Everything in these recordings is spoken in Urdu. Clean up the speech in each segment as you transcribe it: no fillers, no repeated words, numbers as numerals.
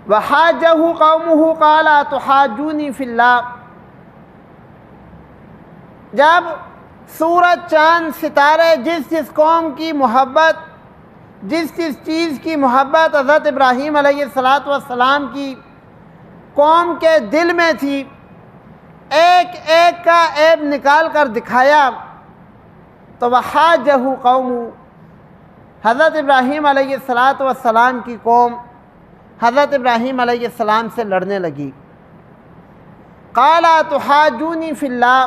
وحاجہ قومہ قال اتحاجونی فی اللہ۔ جب سورج، چاند، ستارے، جس قوم کی محبت، جس چیز کی محبت حضرت ابراہیم علیہ السلام کی قوم کے دل میں تھی، ایک ایک کا عیب نکال کر دکھایا، تو وحاجہ قوم، حضرت ابراہیم علیہ السلام کی قوم حضرت ابراہیم علیہ السلام سے لڑنے لگی۔ قال اتحاجونی فی اللہ،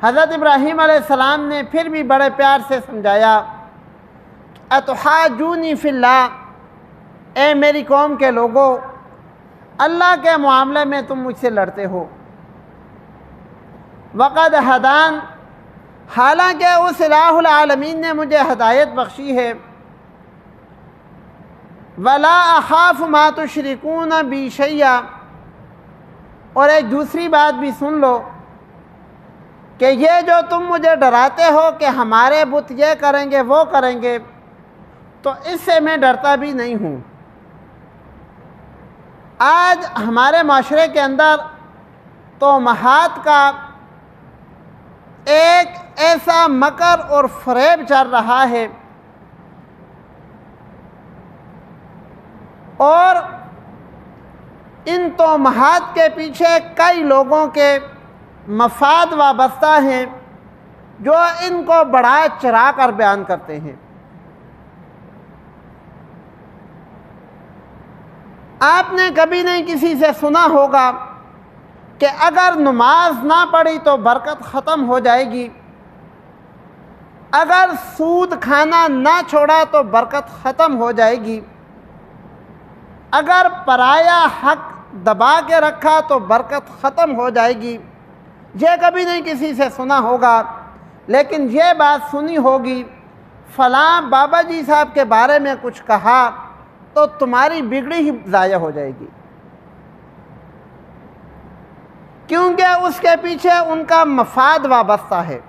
حضرت ابراہیم علیہ السلام نے پھر بھی بڑے پیار سے سمجھایا، اتحاجونی فی اللہ، اے میری قوم کے لوگوں، اللہ کے معاملے میں تم مجھ سے لڑتے ہو۔ وقد ہدان، حالانکہ اس الہ العالمین نے مجھے ہدایت بخشی ہے۔ ولا اخاف ما تشرکون بی شیئا، اور ایک دوسری بات بھی سن لو کہ یہ جو تم مجھے ڈراتے ہو کہ ہمارے بت یہ کریں گے وہ کریں گے، تو اس سے میں ڈرتا بھی نہیں ہوں۔ آج ہمارے معاشرے کے اندر توہمات کا ایک ایسا مکر اور فریب چل رہا ہے، اور ان توہمات کے پیچھے کئی لوگوں کے مفاد وابستہ ہیں جو ان کو بڑا چڑھا کر بیان کرتے ہیں۔ آپ نے کبھی نہیں کسی سے سنا ہوگا کہ اگر نماز نہ پڑھی تو برکت ختم ہو جائے گی، اگر سود کھانا نہ چھوڑا تو برکت ختم ہو جائے گی، اگر پرایا حق دبا کے رکھا تو برکت ختم ہو جائے گی۔ یہ کبھی نہیں کسی سے سنا ہوگا، لیکن یہ بات سنی ہوگی، فلاں بابا جی صاحب کے بارے میں کچھ کہا تو تمہاری بگڑی ہی ضائع ہو جائے گی، کیونکہ اس کے پیچھے ان کا مفاد وابستہ ہے۔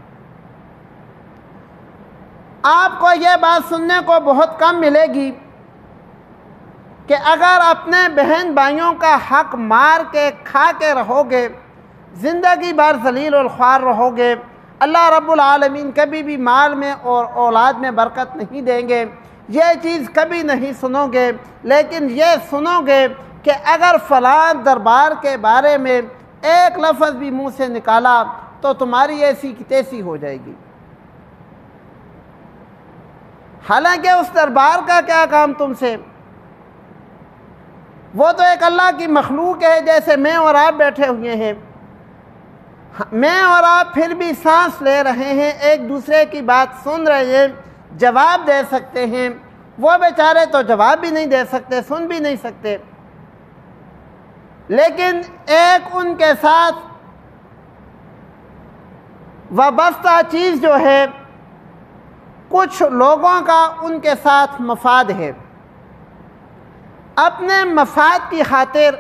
آپ کو یہ بات سننے کو بہت کم ملے گی کہ اگر اپنے بہن بھائیوں کا حق مار کے کھا کے رہو گے، زندگی بھر ذلیل الخوار رہو گے، اللہ رب العالمین کبھی بھی مال میں اور اولاد میں برکت نہیں دیں گے، یہ چیز کبھی نہیں سنو گے۔ لیکن یہ سنو گے کہ اگر فلاں دربار کے بارے میں ایک لفظ بھی منہ سے نکالا تو تمہاری ایسی کی تیسی ہو جائے گی۔ حالانکہ اس دربار کا کیا کام تم سے؟ وہ تو ایک اللہ کی مخلوق ہے، جیسے میں اور آپ بیٹھے ہوئے ہیں، میں اور آپ پھر بھی سانس لے رہے ہیں، ایک دوسرے کی بات سن رہے ہیں، جواب دے سکتے ہیں۔ وہ بیچارے تو جواب بھی نہیں دے سکتے، سن بھی نہیں سکتے، لیکن ایک ان کے ساتھ وابستہ چیز جو ہے، کچھ لوگوں کا ان کے ساتھ مفاد ہے، اپنے مفاد کی خاطر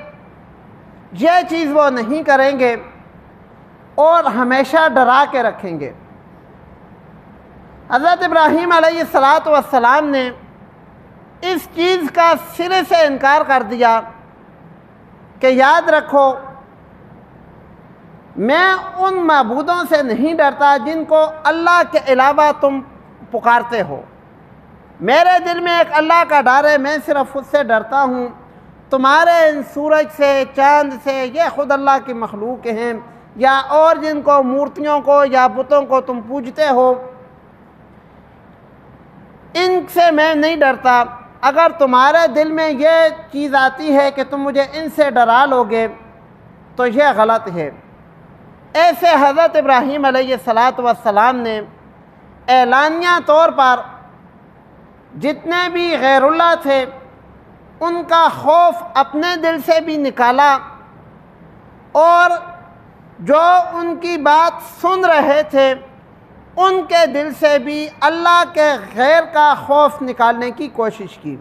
یہ چیز وہ نہیں کریں گے اور ہمیشہ ڈرا کے رکھیں گے۔ حضرت ابراہیم علیہ السلام نے اس چیز کا سرے سے انکار کر دیا کہ یاد رکھو، میں ان معبودوں سے نہیں ڈرتا جن کو اللہ کے علاوہ تم پکارتے ہو، میرے دل میں ایک اللہ کا ڈر ہے، میں صرف اس سے ڈرتا ہوں۔ تمہارے ان سورج سے، چاند سے، یہ خود اللہ کی مخلوق ہیں، یا اور جن کو مورتیوں کو یا بتوں کو تم پوجتے ہو، ان سے میں نہیں ڈرتا۔ اگر تمہارے دل میں یہ چیز آتی ہے کہ تم مجھے ان سے ڈرا لو گے تو یہ غلط ہے۔ ایسے حضرت ابراہیم علیہ السلام نے اعلانیہ طور پر جتنے بھی غیر اللہ تھے ان کا خوف اپنے دل سے بھی نکالا، اور جو ان کی بات سن رہے تھے ان کے دل سے بھی اللہ کے غیر کا خوف نکالنے کی کوشش کی۔